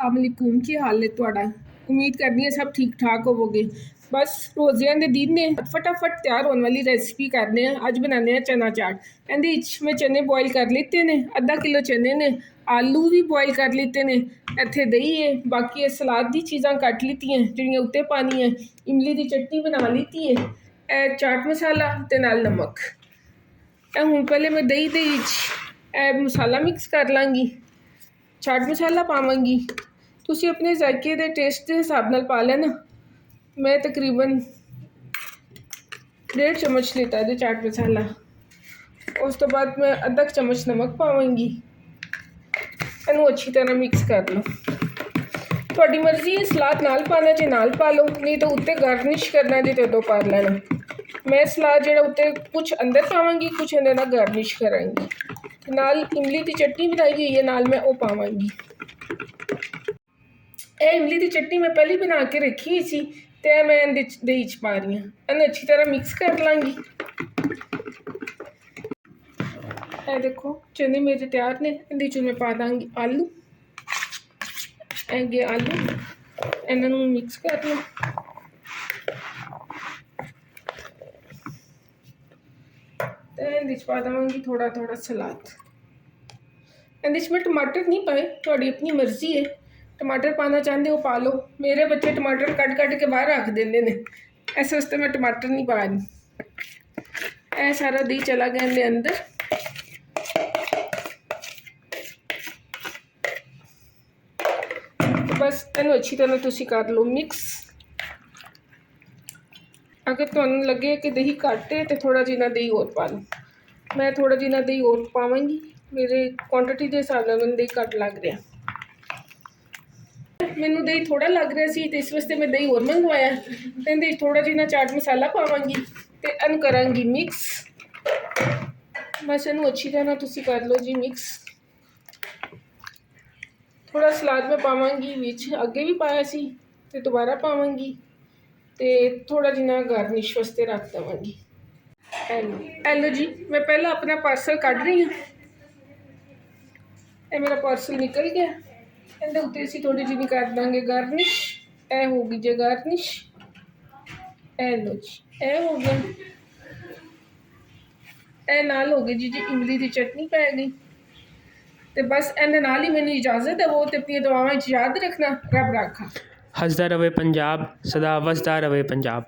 अस्सलाम वालेकुम की हाल है तुहाडा। उम्मीद करनी है सब ठीक ठाक होवोगे। बस रोज़ियां दे दिन ने फटाफट तैयार होने वाली रेसिपी करने हैं। अज बनाने हैं चना चाट। इहदे विच मैं चने बॉयल कर लिते ने, आधा किलो चने ने, आलू भी बॉयल कर लिते ने, इत्थे दही है, बाकी सलाद दी चीज़ां कट लितियां जिहड़ियां उत्ते पानी है, इमली दी चटनी बना लीती है, ए चाट मसाला ते नाल नमक। ए हुण पहले मैं दही दे विच ए मसाला मिक्स कर लांगी, चाट मसाला पावांगी। तुसी अपने जायके दे टेस्ट के हिसाब नाल पा लेना। मैं तकरीबन 1.5 चम्मच लेता है चाट मसाला। उस तो बाद मैं अद्धा चम्मच नमक पावांगी। इनू अच्छी तरह मिक्स कर लो। तुहाडी मर्जी है सलाद नाल पाना चे नाल पा लो, नहीं तो उत्ते गार्निश करना जे तो उदों पा लेना। मैं सलाद जिहड़ा उत्ते कुछ अंदर पावांगी, कुछ इहदे नाल गार्निश करांगी। नाल इमली की चटनी बनाई हुई है, नाल मैं वो पावांगी। ए इमली की चटनी मैं पहले बना के रखी हुई सी ते मैं दही च पा रही हूँ। इन्हें अच्छी तरह मिक्स कर लांगी। ए देखो चने मेरे तैयार ने। इहदे च मैं पा दांगी आलू। ए गए आलू, इन्हों मिक्स कर लो। इहदे च पा देवांगी थोड़ा थोड़ा सलाद। इहदे च मैं टमाटर नहीं पाए, तुहाडी अपनी मर्जी है। टमाटर पाना चाहते हो पा लो। मेरे बच्चे टमाटर कट कट के बाहर रख देंगे ने, इस वास्ते मैं टमाटर नहीं पा रही। ए सारा दही चला गया इहदे अंदर। तो बस इन्हू अच्छी तरह तुसी कर लो मिक्स। अगर तुहानू लगे कि दही घट है तो थोड़ा जिना दही और पा लो। मैं थोड़ा जिना दही और पावांगी, मेरे क्वांटिटी के हिसाब नाल मैनूं दही घट लग रहा। मैनू दही थोड़ा लग रहा सी, इस वास्ते मैं दही और मंगवाया। इहदे थोड़ा जिना चाट मसाला पावांगी ते इनू करांगी मिक्स। बस इनू अच्छी तरह तुसी कर लो जी मिक्स। थोड़ा सलाद मैं पावांगी विच, अगे भी पाया सी ते दोबारा पावांगी ते थोड़ा जिना गार्निश वास्ते रख देवांगी। एलो जी, मैं पहला अपना पार्सल कढ़ रही हूँ। ये मेरा पार्सल निकल गया। इहदे उत्ते असीं थोड़ी जिनी कर देंगे गार्निश। ए होगी जे गार्निश। ए लो जी, ए हो गया। ए नाल हो गई जी इमली की चटनी पै गई। तो बस इहदे नाल ही मैनूं इजाज़त है। वो तो अपनी दुआवां याद रखना। रब राखा। हसदा रवे पंजाब, सदा वसदा रवे पंजाब।